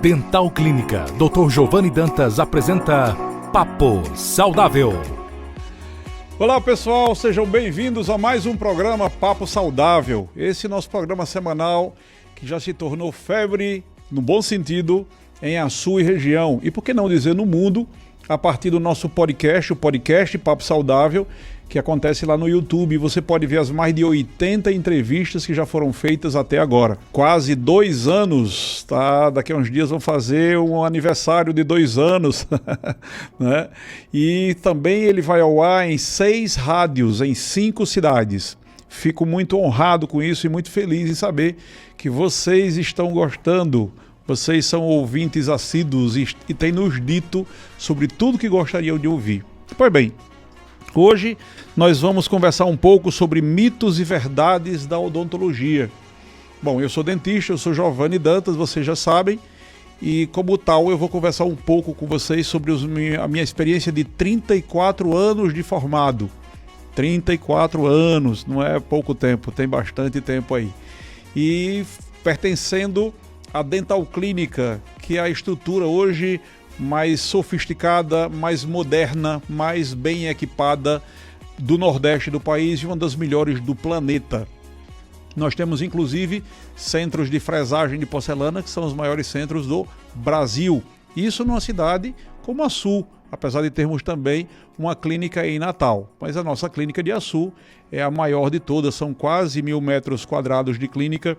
Dental Clínica Dr. Giovanni Dantas apresenta Papo Saudável. Olá pessoal, sejam bem-vindos a mais um programa Papo Saudável. Esse é nosso programa semanal que já se tornou febre, no bom sentido, em Açu e região. E por que não dizer no mundo, a partir do nosso podcast, o podcast Papo Saudável, que acontece lá no YouTube. Você pode ver as mais de 80 entrevistas que já foram feitas até agora. Quase 2 anos, tá? Daqui a uns dias vão fazer um aniversário de 2 anos. Né? E também ele vai ao ar em 6 rádios, em 5 cidades. Fico muito honrado com isso e muito feliz em saber que vocês estão gostando. Vocês são ouvintes assíduos e têm nos dito sobre tudo que gostariam de ouvir. Pois bem, hoje nós vamos conversar um pouco sobre mitos e verdades da odontologia. Bom, eu sou dentista, eu sou Giovanni Dantas, vocês já sabem, e como tal eu vou conversar um pouco com vocês sobre a minha experiência de 34 anos de formado. 34 anos, não é pouco tempo, tem bastante tempo aí. E pertencendo à Dental Clínica, que é a estrutura hoje mais sofisticada, mais moderna, mais bem equipada do Nordeste do país e uma das melhores do planeta. Nós temos inclusive centros de fresagem de porcelana, que são os maiores centros do Brasil. Isso numa cidade como Açu, apesar de termos também uma clínica em Natal. Mas a nossa clínica de Açu é a maior de todas, são quase 1.000 metros quadrados de clínica,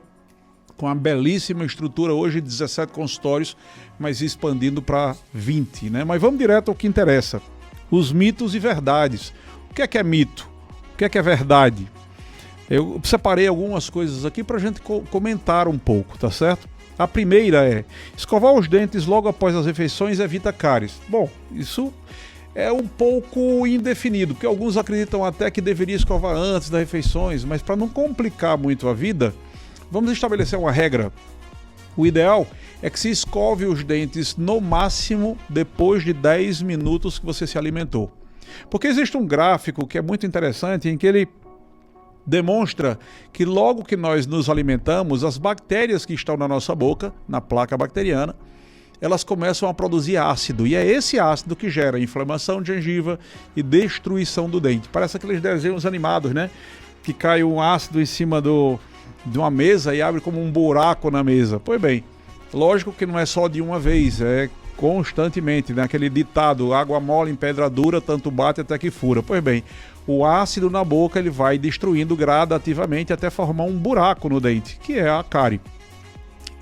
com uma belíssima estrutura, hoje 17 consultórios, mas expandindo para 20, né? Mas vamos direto ao que interessa, os mitos e verdades. O que é mito? O que é verdade? Eu separei algumas coisas aqui para a gente comentar um pouco, tá certo? A primeira é, escovar os dentes logo após as refeições evita cáries. Bom, isso é um pouco indefinido, porque alguns acreditam até que deveria escovar antes das refeições, mas para não complicar muito a vida, vamos estabelecer uma regra. O ideal é que se escove os dentes no máximo depois de 10 minutos que você se alimentou. Porque existe um gráfico que é muito interessante em que ele demonstra que logo que nós nos alimentamos, as bactérias que estão na nossa boca, na placa bacteriana, elas começam a produzir ácido. E é esse ácido que gera inflamação de gengiva e destruição do dente. Parece aqueles desenhos animados, né? Que cai um ácido em cima de uma mesa e abre como um buraco na mesa. Pois bem, lógico que não é só de uma vez, é constantemente, né? Aquele ditado, água mole em pedra dura, tanto bate até que fura. Pois bem, o ácido na boca ele vai destruindo gradativamente até formar um buraco no dente, que é a cárie.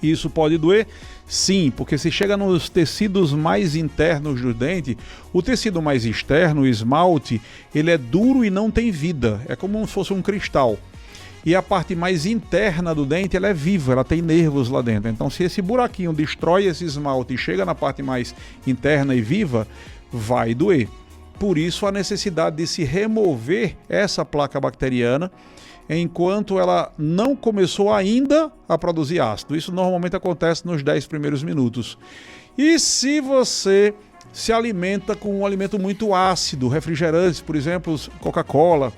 Isso pode doer? Sim, porque se chega nos tecidos mais internos do dente, o tecido mais externo, o esmalte, ele é duro e não tem vida, é como se fosse um cristal. E a parte mais interna do dente, ela é viva, ela tem nervos lá dentro. Então, se esse buraquinho destrói esse esmalte e chega na parte mais interna e viva, vai doer. Por isso, a necessidade de se remover essa placa bacteriana enquanto ela não começou ainda a produzir ácido. Isso normalmente acontece nos 10 primeiros minutos. E se você se alimenta com um alimento muito ácido, refrigerantes, por exemplo, Coca-Cola,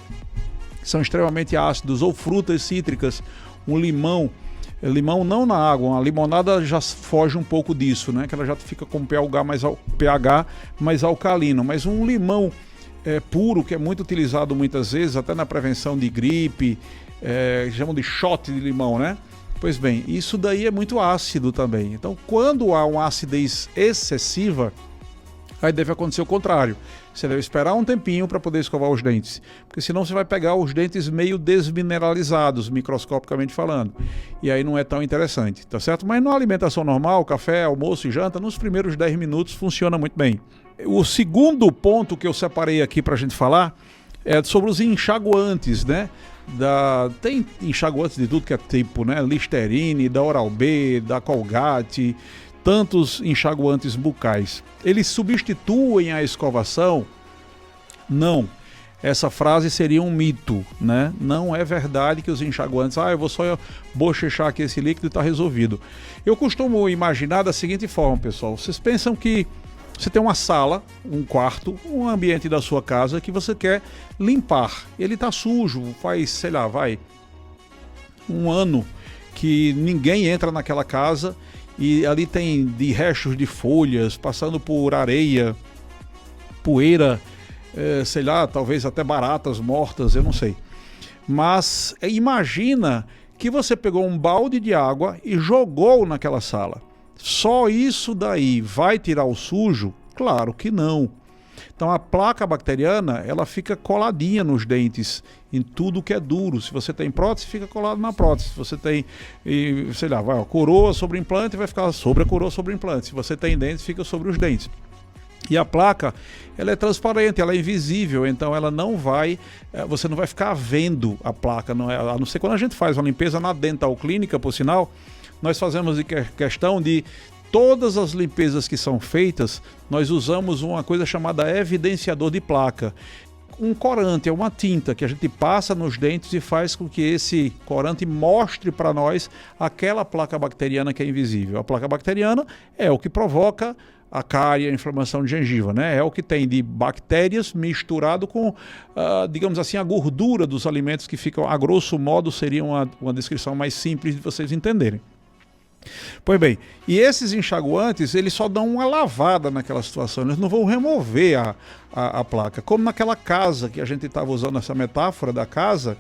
são extremamente ácidos, ou frutas cítricas, um limão não na água, uma limonada já foge um pouco disso, né? Que ela já fica com pH mais alcalino, mas um limão puro, que é muito utilizado muitas vezes, até na prevenção de gripe, chamam de shot de limão, né? Pois bem, isso daí é muito ácido também. Então, quando há uma acidez excessiva, aí deve acontecer o contrário. Você deve esperar um tempinho para poder escovar os dentes, porque senão você vai pegar os dentes meio desmineralizados, microscopicamente falando, e aí não é tão interessante, tá certo? Mas na alimentação normal, café, almoço e janta, nos primeiros 10 minutos funciona muito bem. O segundo ponto que eu separei aqui para a gente falar é sobre os enxaguantes, né? Tem enxaguantes de tudo que é tipo, né? Listerine, da Oral-B, da Colgate, tantos enxaguantes bucais. Eles substituem a escovação? Não. Essa frase seria um mito, né? Não é verdade que os enxaguantes, eu vou só bochechar aqui esse líquido e está resolvido. Eu costumo imaginar da seguinte forma, pessoal. Vocês pensam que você tem uma sala, um quarto, um ambiente da sua casa que você quer limpar. Ele está sujo, faz, sei lá, um ano que ninguém entra naquela casa e ali tem de restos de folhas, passando por areia, poeira, sei lá, talvez até baratas mortas, eu não sei. Mas imagina que você pegou um balde de água e jogou naquela sala. Só isso daí vai tirar o sujo? Claro que não. Então a placa bacteriana, ela fica coladinha nos dentes, em tudo que é duro. Se você tem prótese, fica colado na prótese. Se você tem, sei lá, vai, coroa sobre implante, vai ficar sobre a coroa sobre implante. Se você tem dentes, fica sobre os dentes. E a placa, ela é transparente, ela é invisível, então ela não vai, você não vai ficar vendo a placa, não é, a não ser quando a gente faz uma limpeza na dental clínica, por sinal, nós fazemos de questão de todas as limpezas que são feitas, nós usamos uma coisa chamada evidenciador de placa. Um corante, é uma tinta que a gente passa nos dentes e faz com que esse corante mostre para nós aquela placa bacteriana que é invisível. A placa bacteriana é o que provoca a cárie, a inflamação de gengiva, né? É o que tem de bactérias misturado com, digamos assim, a gordura dos alimentos que ficam, a grosso modo, seria uma descrição mais simples de vocês entenderem. Pois bem, e esses enxaguantes, eles só dão uma lavada naquela situação, eles não vão remover a placa. Como naquela casa que a gente estava usando essa metáfora da casa,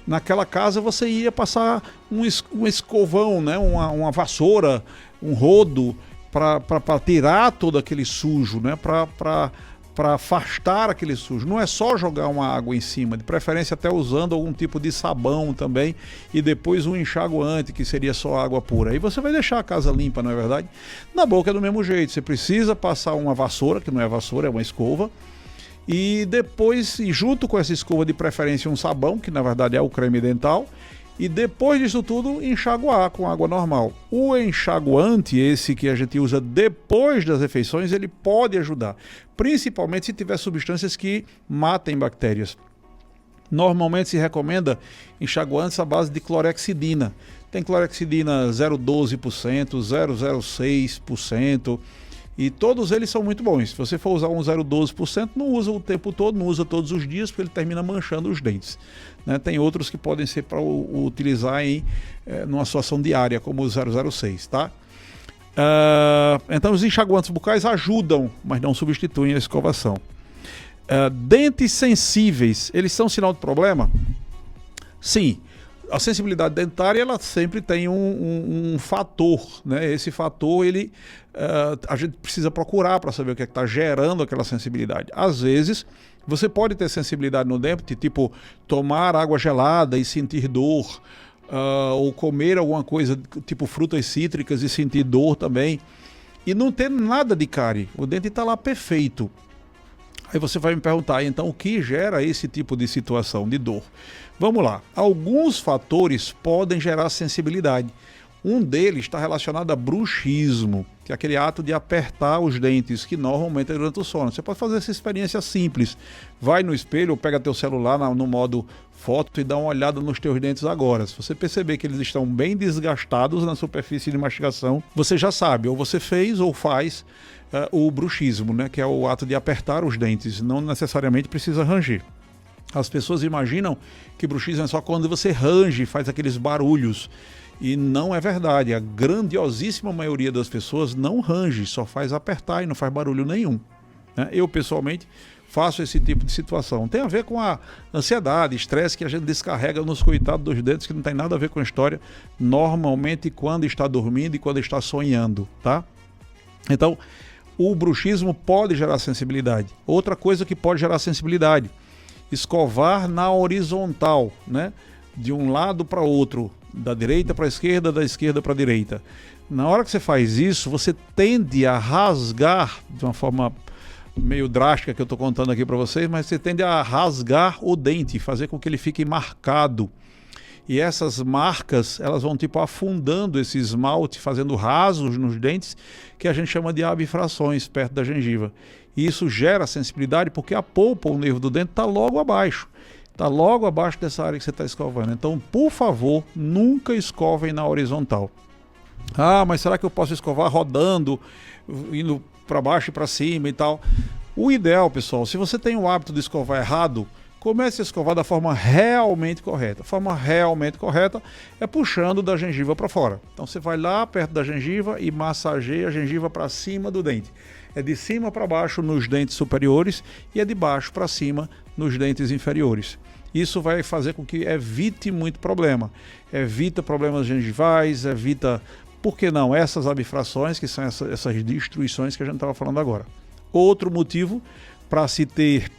naquela casa você ia passar um escovão, né? uma vassoura, um rodo, para tirar todo aquele sujo, né? Para afastar aquele sujo. Não é só jogar uma água em cima, de preferência até usando algum tipo de sabão também, e depois um enxaguante, que seria só água pura. Aí você vai deixar a casa limpa, não é verdade? Na boca é do mesmo jeito, você precisa passar uma vassoura, que não é vassoura, é uma escova, e depois, junto com essa escova, de preferência um sabão, que na verdade é o creme dental, e depois disso tudo, enxaguar com água normal. O enxaguante, esse que a gente usa depois das refeições, ele pode ajudar, principalmente se tiver substâncias que matem bactérias. Normalmente se recomenda enxaguantes à base de clorexidina. Tem clorexidina 0,12%, 0,06%, e todos eles são muito bons. Se você for usar um 0,12%, não usa o tempo todo, não usa todos os dias, porque ele termina manchando os dentes. Né? Tem outros que podem ser para utilizar numa situação diária, como o 0,06, tá? Então os enxaguantes bucais ajudam, mas não substituem a escovação. Dentes sensíveis, eles são sinal de problema? Sim. A sensibilidade dentária, ela sempre tem um fator, né? Esse fator, a gente precisa procurar para saber o que é que está gerando aquela sensibilidade. Às vezes, você pode ter sensibilidade no dente, tipo tomar água gelada e sentir dor, ou comer alguma coisa tipo frutas cítricas e sentir dor também, e não ter nada de cárie. O dente está lá perfeito. Aí você vai me perguntar, então, o que gera esse tipo de situação de dor? Vamos lá. Alguns fatores podem gerar sensibilidade. Um deles está relacionado a bruxismo, que é aquele ato de apertar os dentes, que normalmente é durante o sono. Você pode fazer essa experiência simples. Vai no espelho ou pega teu celular no modo foto e dá uma olhada nos teus dentes agora. Se você perceber que eles estão bem desgastados na superfície de mastigação, você já sabe, ou você fez ou faz o bruxismo, né, que é o ato de apertar os dentes. Não necessariamente precisa ranger. As pessoas imaginam que bruxismo é só quando você range, faz aqueles barulhos. E não é verdade. A grandiosíssima maioria das pessoas não range, só faz apertar e não faz barulho nenhum. Né? Eu, pessoalmente, faço esse tipo de situação. Tem a ver com a ansiedade, estresse que a gente descarrega nos coitados dos dentes, que não tem nada a ver com a história, normalmente quando está dormindo e quando está sonhando, tá? Então, o bruxismo pode gerar sensibilidade. Outra coisa que pode gerar sensibilidade: escovar na horizontal, né? De um lado para outro, da direita para a esquerda, da esquerda para a direita. Na hora que você faz isso, você tende a rasgar, de uma forma meio drástica que eu estou contando aqui para vocês, mas você tende a rasgar o dente, fazer com que ele fique marcado. E essas marcas, elas vão tipo afundando esse esmalte, fazendo rasos nos dentes, que a gente chama de abfrações perto da gengiva. E isso gera sensibilidade porque a polpa, o nervo do dente, está logo abaixo. Está logo abaixo dessa área que você está escovando. Então, por favor, nunca escovem na horizontal. Ah, mas será que eu posso escovar rodando, indo para baixo e para cima e tal? O ideal, pessoal, se você tem o hábito de escovar errado, Comece a escovar da forma realmente correta. A forma realmente correta é puxando da gengiva para fora. Então você vai lá perto da gengiva e massageia a gengiva para cima do dente. É de cima para baixo nos dentes superiores e é de baixo para cima nos dentes inferiores. Isso vai fazer com que evite muito problema. Evita problemas gengivais, evita, por que não, essas abfrações, que são essas destruições que a gente estava falando agora. Outro motivo para se ter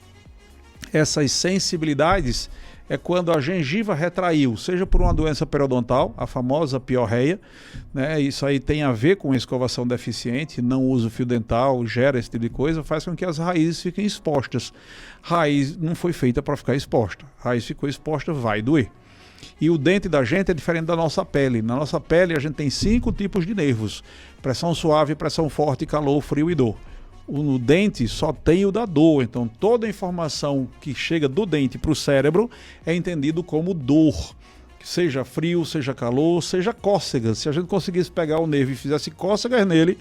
essas sensibilidades é quando a gengiva retraiu, seja por uma doença periodontal, a famosa piorreia, né? Isso aí tem a ver com escovação deficiente, não uso fio dental, gera esse tipo de coisa, faz com que as raízes fiquem expostas. Raiz não foi feita para ficar exposta, raiz ficou exposta, vai doer. E o dente da gente é diferente da nossa pele. Na nossa pele a gente tem 5 tipos de nervos: pressão suave, pressão forte, calor, frio e dor. No dente só tem o da dor, então toda a informação que chega do dente para o cérebro é entendido como dor, seja frio, seja calor, seja cócegas. Se a gente conseguisse pegar o nervo e fizesse cócegas nele,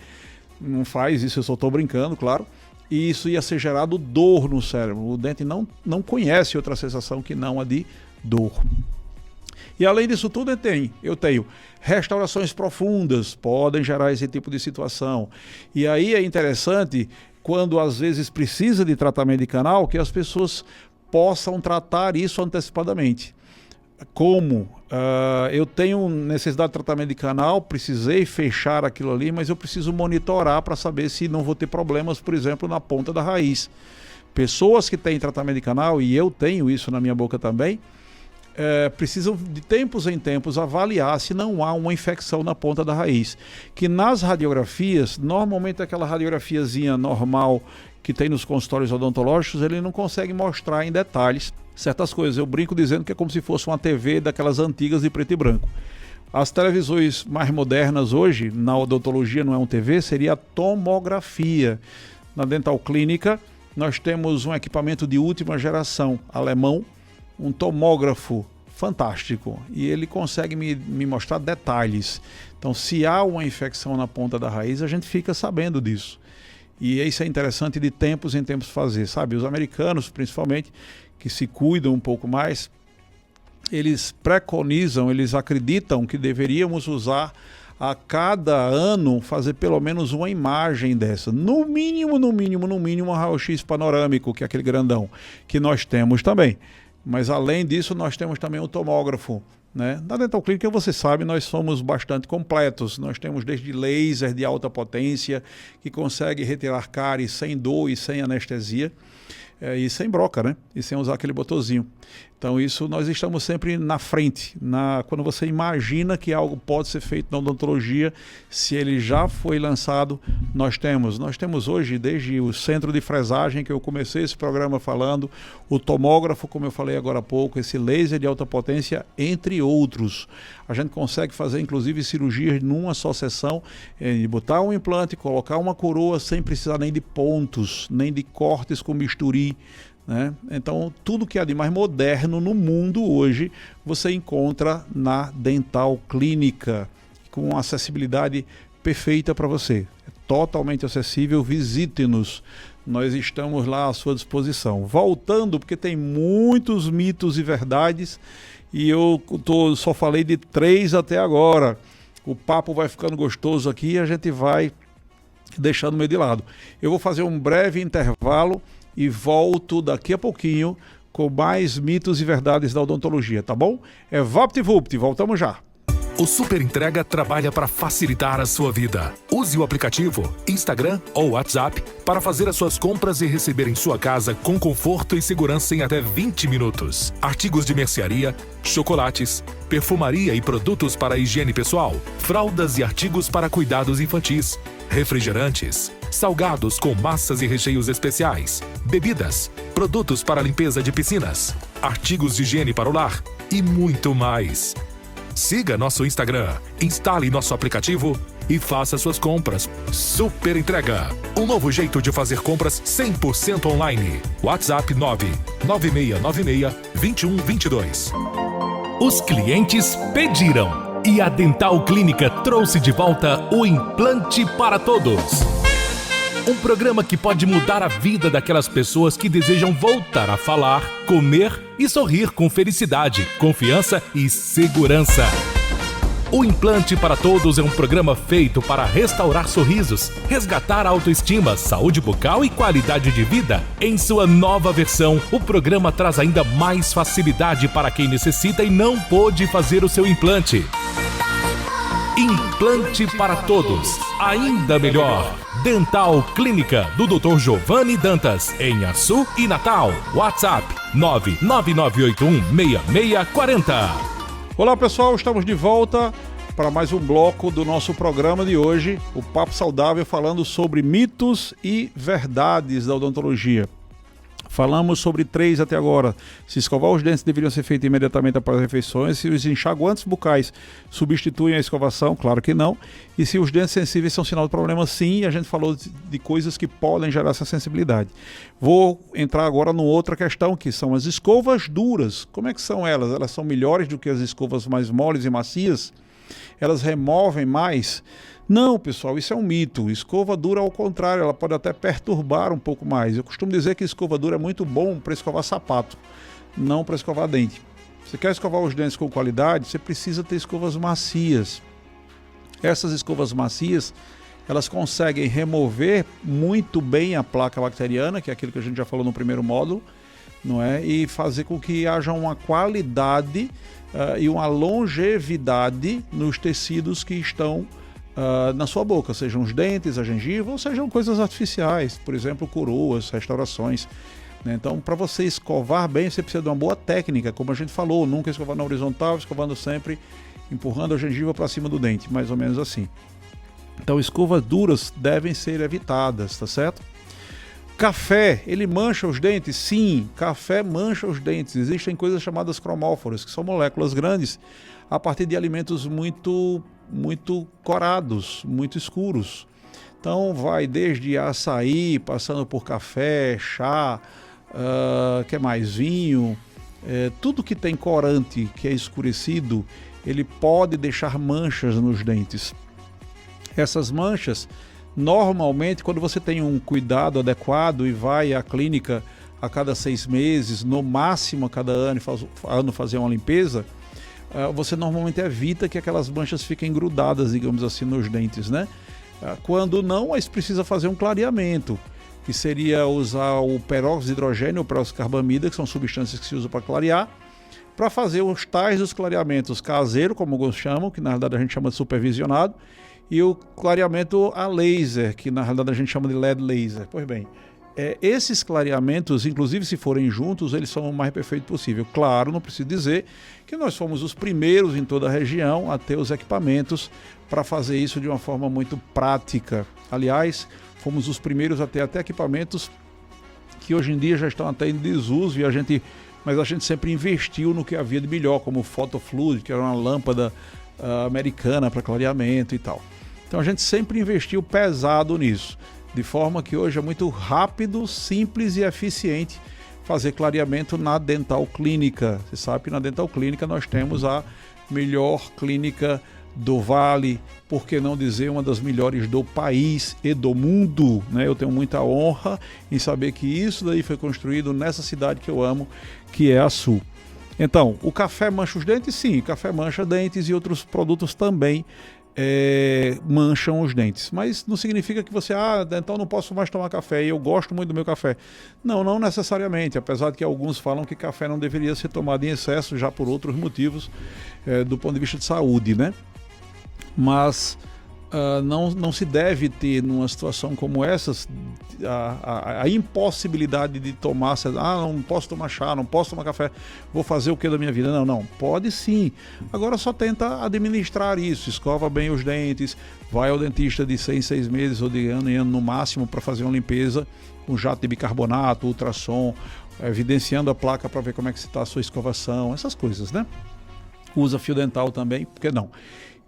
não faz isso, eu só estou brincando, claro, e isso ia ser gerado dor no cérebro. O dente não conhece outra sensação que não a de dor. E além disso tudo eu tenho restaurações profundas, podem gerar esse tipo de situação. E aí é interessante, quando às vezes precisa de tratamento de canal, que as pessoas possam tratar isso antecipadamente. Como eu tenho necessidade de tratamento de canal, precisei fechar aquilo ali, mas eu preciso monitorar para saber se não vou ter problemas, por exemplo, na ponta da raiz. Pessoas que têm tratamento de canal, e eu tenho isso na minha boca também, precisam de tempos em tempos avaliar se não há uma infecção na ponta da raiz. Que nas radiografias, normalmente aquela radiografiazinha normal que tem nos consultórios odontológicos, ele não consegue mostrar em detalhes certas coisas. Eu brinco dizendo que é como se fosse uma TV daquelas antigas de preto e branco. As televisões mais modernas hoje, na odontologia não é um TV, seria a tomografia. Na Dental Clínica, nós temos um equipamento de última geração alemão, um tomógrafo fantástico, e ele consegue me mostrar detalhes. Então, se há uma infecção na ponta da raiz, a gente fica sabendo disso. E isso é interessante de tempos em tempos fazer, sabe? Os americanos, principalmente, que se cuidam um pouco mais, eles preconizam, eles acreditam que deveríamos usar a cada ano, fazer pelo menos uma imagem dessa. No mínimo, um raio-x panorâmico, que é aquele grandão, que nós temos também. Mas além disso, nós temos também o tomógrafo, né? Na Dental Clínica, você sabe, nós somos bastante completos. Nós temos desde laser de alta potência, que consegue retirar cárie sem dor e sem anestesia, e sem broca, né? E sem usar aquele botãozinho. Então isso nós estamos sempre na frente, quando você imagina que algo pode ser feito na odontologia, se ele já foi lançado, nós temos hoje, desde o centro de fresagem, que eu comecei esse programa falando, o tomógrafo, como eu falei agora há pouco, esse laser de alta potência, entre outros. A gente consegue fazer inclusive cirurgias numa só sessão, de botar um implante, colocar uma coroa sem precisar nem de pontos, nem de cortes com bisturi, né? Então, tudo que há de mais moderno no mundo hoje, você encontra na Dental Clínica, com acessibilidade perfeita para você. É totalmente acessível, visite-nos. Nós estamos lá à sua disposição. Voltando, porque tem muitos mitos e verdades, e eu só falei de 3 até agora. O papo vai ficando gostoso aqui e a gente vai deixando meio de lado. Eu vou fazer um breve intervalo e volto daqui a pouquinho com mais mitos e verdades da odontologia, tá bom? É VaptVupt, voltamos já. O Super Entrega trabalha para facilitar a sua vida. Use o aplicativo, Instagram ou WhatsApp para fazer as suas compras e receber em sua casa com conforto e segurança em até 20 minutos. Artigos de mercearia, chocolates, perfumaria e produtos para higiene pessoal, fraldas e artigos para cuidados infantis, refrigerantes, salgados com massas e recheios especiais, bebidas, produtos para limpeza de piscinas, artigos de higiene para o lar e muito mais. Siga nosso Instagram, instale nosso aplicativo e faça suas compras. Super Entrega, um novo jeito de fazer compras 100% online. WhatsApp 99696-2122. Os clientes pediram e a Dental Clínica trouxe de volta o implante para todos. Um programa que pode mudar a vida daquelas pessoas que desejam voltar a falar, comer e sorrir com felicidade, confiança e segurança. O Implante para Todos é um programa feito para restaurar sorrisos, resgatar a autoestima, saúde bucal e qualidade de vida. Em sua nova versão, o programa traz ainda mais facilidade para quem necessita e não pôde fazer o seu implante. Implante para Todos, ainda melhor. Dental Clínica, do Dr. Giovanni Dantas, em Açu e Natal. WhatsApp 999816640. Olá pessoal, estamos de volta para mais um bloco do nosso programa de hoje, o Papo Saudável, falando sobre mitos e verdades da odontologia. Falamos sobre 3 até agora. Se escovar os dentes deveriam ser feitos imediatamente após as refeições. Se os enxaguantes bucais substituem a escovação, claro que não. E se os dentes sensíveis são sinal de problema, sim. A gente falou de coisas que podem gerar essa sensibilidade. Vou entrar agora numa outra questão, que são as escovas duras. Como é que são elas? Elas são melhores do que as escovas mais moles e macias? Elas removem mais? Não, pessoal, isso é um mito. Escova dura, ao contrário, ela pode até perturbar um pouco mais. Eu costumo dizer que escova dura é muito bom para escovar sapato, não para escovar dente. Você quer escovar os dentes com qualidade, você precisa ter escovas macias. Essas escovas macias, elas conseguem remover muito bem a placa bacteriana, que é aquilo que a gente já falou no primeiro módulo, não é? E fazer com que haja uma qualidade e uma longevidade nos tecidos que estão na sua boca, sejam os dentes, a gengiva, ou sejam coisas artificiais, por exemplo, coroas, restaurações. Né? Então, para você escovar bem, você precisa de uma boa técnica, como a gente falou, nunca escovar na horizontal, escovando sempre, empurrando a gengiva para cima do dente, mais ou menos assim. Então, escovas duras devem ser evitadas, tá certo? Café, ele mancha os dentes? Sim, café mancha os dentes. Existem coisas chamadas cromóforos, que são moléculas grandes a partir de alimentos muito corados, muito escuros. Então vai desde açaí, passando por café, chá, que mais? Vinho, tudo que tem corante, que é escurecido, ele pode deixar manchas nos dentes. Essas manchas, normalmente, quando você tem um cuidado adequado e vai à clínica a cada 6 meses, no máximo a cada ano fazer uma limpeza, você normalmente evita que aquelas manchas fiquem grudadas, digamos assim, nos dentes, né? Quando não, aí precisa fazer um clareamento, que seria usar o peróxido de hidrogênio ou peróxido de carbamida, que são substâncias que se usam para clarear, para fazer os tais dos clareamentos caseiro, como alguns chamam, que na verdade a gente chama de supervisionado, e o clareamento a laser, que na realidade a gente chama de LED laser. Pois bem, esses clareamentos, inclusive se forem juntos, eles são o mais perfeito possível. Claro, não preciso dizer que nós fomos os primeiros em toda a região a ter os equipamentos para fazer isso de uma forma muito prática. Aliás, fomos os primeiros a ter até equipamentos que hoje em dia já estão até em desuso, mas a gente sempre investiu no que havia de melhor, como o Photofluid, que era uma lâmpada americana para clareamento e tal. Então a gente sempre investiu pesado nisso, de forma que hoje é muito rápido, simples e eficiente fazer clareamento na Dental Clínica. Você sabe que na Dental Clínica nós temos a melhor clínica do Vale, por que não dizer uma das melhores do país e do mundo, né? Eu tenho muita honra em saber que isso daí foi construído nessa cidade que eu amo, que é Açu. Então, o café mancha os dentes? Sim, café mancha dentes e outros produtos também mancham os dentes. Mas não significa que você, então não posso mais tomar café e eu gosto muito do meu café. Não, não necessariamente, apesar de que alguns falam que café não deveria ser tomado em excesso, já por outros motivos, do ponto de vista de saúde, né? Mas não se deve ter, numa situação como essa, a impossibilidade de tomar, não posso tomar chá, não posso tomar café, vou fazer o que da minha vida? Não, pode sim. Agora só tenta administrar isso, escova bem os dentes, vai ao dentista de 6 em 6 meses ou de ano em ano no máximo para fazer uma limpeza com jato de bicarbonato, ultrassom, evidenciando a placa para ver como é que está a sua escovação, essas coisas, né? Usa fio dental também, por que não?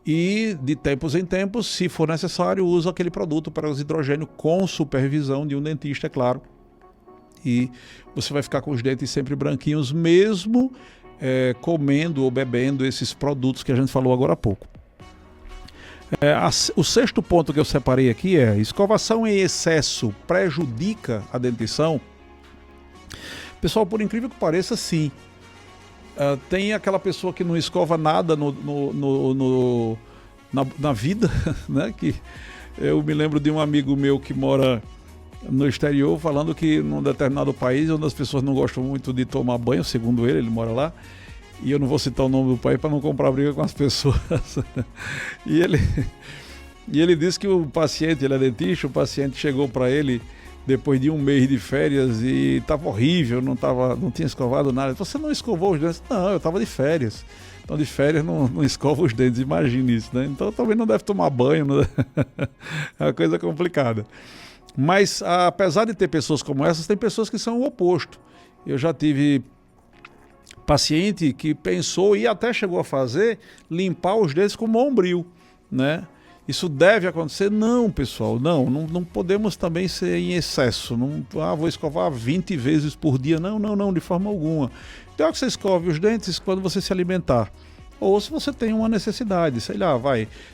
E de tempos em tempos, se for necessário, usa aquele produto para os hidrogênio com supervisão de um dentista, é claro. E você vai ficar com os dentes sempre branquinhos, mesmo comendo ou bebendo esses produtos que a gente falou agora há pouco. O sexto ponto que eu separei aqui é: escovação em excesso prejudica a dentição? Pessoal, por incrível que pareça, sim. Tem aquela pessoa que não escova nada na vida, né? Que eu me lembro de um amigo meu que mora no exterior falando que num determinado país onde as pessoas não gostam muito de tomar banho, segundo ele mora lá, e eu não vou citar o nome do país para não comprar briga com as pessoas. E ele disse que o paciente, ele é dentista, o paciente chegou para ele depois de um mês de férias e estava horrível, não tinha escovado nada. Você não escovou os dentes? Não, eu estava de férias. Então de férias não escova os dentes, imagine isso, né? Então também não deve tomar banho, né? É uma coisa complicada. Mas apesar de ter pessoas como essas, tem pessoas que são o oposto. Eu já tive paciente que pensou e até chegou a fazer limpar os dentes com Montbril, né? Isso deve acontecer? Não, pessoal, não podemos também ser em excesso. Não, vou escovar 20 vezes por dia. Não, de forma alguma. Então é que você escove os dentes quando você se alimentar. Ou se você tem uma necessidade, sei lá,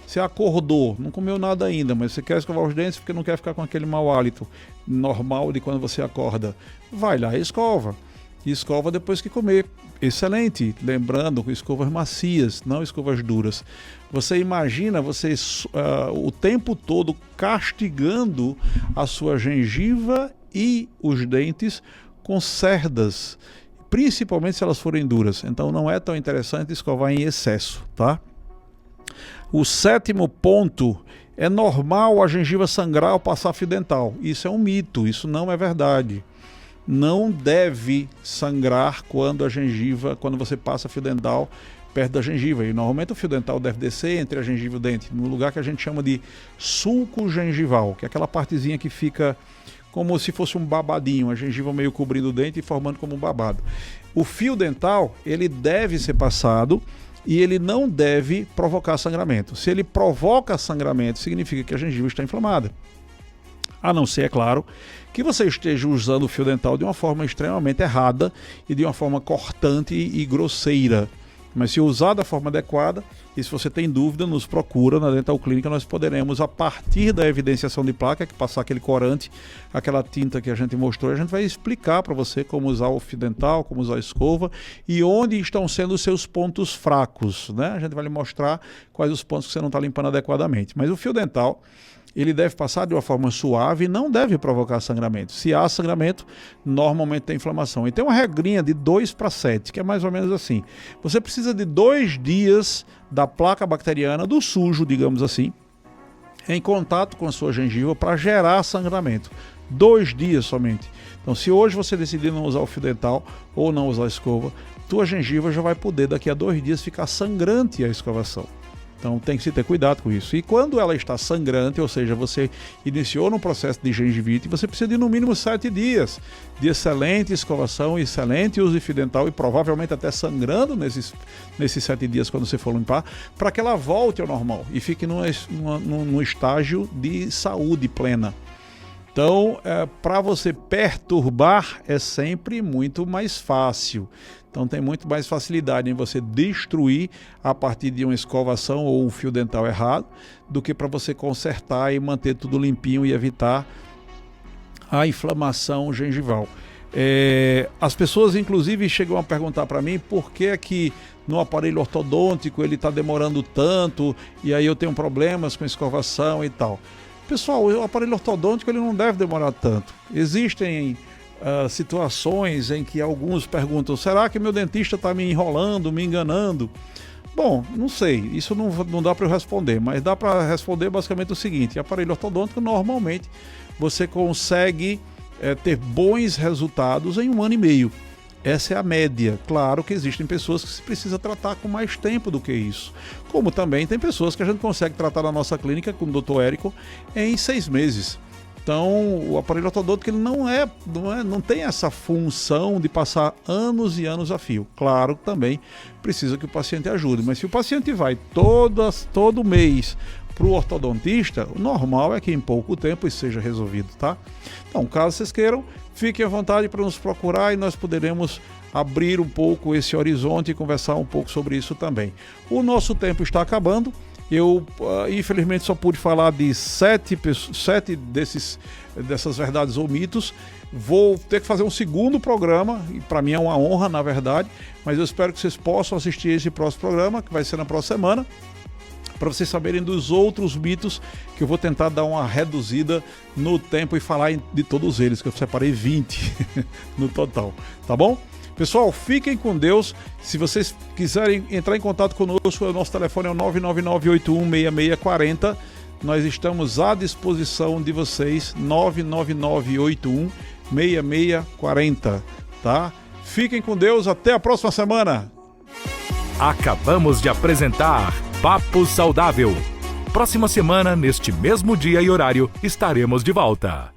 você acordou, não comeu nada ainda, mas você quer escovar os dentes porque não quer ficar com aquele mau hálito normal de quando você acorda. Vai lá e escova. E escova depois que comer. Excelente. Lembrando, com escovas macias, não escovas duras. Você imagina o tempo todo castigando a sua gengiva e os dentes com cerdas, principalmente se elas forem duras. Então não é tão interessante escovar em excesso, tá? O sétimo ponto: é normal a gengiva sangrar ao passar fio dental. Isso é um mito, isso não é verdade. Não deve sangrar quando você passa fio dental perto da gengiva. E normalmente o fio dental deve descer entre a gengiva e o dente, no lugar que a gente chama de sulco gengival, que é aquela partezinha que fica como se fosse um babadinho, a gengiva meio cobrindo o dente e formando como um babado. O fio dental, ele deve ser passado e ele não deve provocar sangramento. Se ele provoca sangramento, significa que a gengiva está inflamada. A não ser, é claro, que você esteja usando o fio dental de uma forma extremamente errada e de uma forma cortante e grosseira. Mas se usar da forma adequada, e se você tem dúvida, nos procura na Dental Clínica, nós poderemos, a partir da evidenciação de placa, que passar aquele corante, aquela tinta que a gente mostrou, a gente vai explicar para você como usar o fio dental, como usar a escova e onde estão sendo os seus pontos fracos, né? A gente vai lhe mostrar quais os pontos que você não está limpando adequadamente. Mas o fio dental, ele deve passar de uma forma suave e não deve provocar sangramento. Se há sangramento, normalmente tem inflamação. E tem uma regrinha de 2:7, que é mais ou menos assim. Você precisa de 2 dias da placa bacteriana, do sujo, digamos assim, em contato com a sua gengiva para gerar sangramento. 2 dias somente. Então, se hoje você decidir não usar o fio dental ou não usar a escova, tua gengiva já vai poder, daqui a 2 dias, ficar sangrante a escovação. Então tem que se ter cuidado com isso. E quando ela está sangrante, ou seja, você iniciou no processo de gengivite, você precisa de no mínimo 7 dias de excelente escovação, excelente uso de fio dental e provavelmente até sangrando nesses 7 dias quando você for limpar, para que ela volte ao normal e fique num estágio de saúde plena. Então, para você perturbar é sempre muito mais fácil. Então tem muito mais facilidade em você destruir a partir de uma escovação ou um fio dental errado do que para você consertar e manter tudo limpinho e evitar a inflamação gengival. As pessoas inclusive chegam a perguntar para mim por que no aparelho ortodôntico ele está demorando tanto e aí eu tenho problemas com escovação e tal. Pessoal, o aparelho ortodôntico ele não deve demorar tanto. Existem situações em que alguns perguntam: será que meu dentista está me enrolando, me enganando? Bom, não sei, isso não dá para eu responder, mas dá para responder basicamente o seguinte: aparelho ortodôntico normalmente você consegue ter bons resultados em 1 ano e meio. Essa é a média. Claro que existem pessoas que se precisa tratar com mais tempo do que isso. Como também tem pessoas que a gente consegue tratar na nossa clínica com o Dr. Érico em 6 meses. Então, o aparelho ortodôntico ele não tem essa função de passar anos e anos a fio. Claro que também precisa que o paciente ajude, mas se o paciente vai todo mês para o ortodontista, o normal é que em pouco tempo isso seja resolvido, tá? Então, caso vocês queiram, fiquem à vontade para nos procurar e nós poderemos abrir um pouco esse horizonte e conversar um pouco sobre isso também. O nosso tempo está acabando. Eu, infelizmente, só pude falar de 7 dessas verdades ou mitos. Vou ter que fazer um segundo programa, e para mim é uma honra, na verdade, mas eu espero que vocês possam assistir esse próximo programa, que vai ser na próxima semana, para vocês saberem dos outros mitos, que eu vou tentar dar uma reduzida no tempo e falar de todos eles, que eu separei 20 no total, tá bom? Pessoal, fiquem com Deus. Se vocês quiserem entrar em contato conosco, o nosso telefone é o 999816640. Nós estamos à disposição de vocês, 999816640, tá? Fiquem com Deus, até a próxima semana. Acabamos de apresentar Papo Saudável. Próxima semana, neste mesmo dia e horário, estaremos de volta.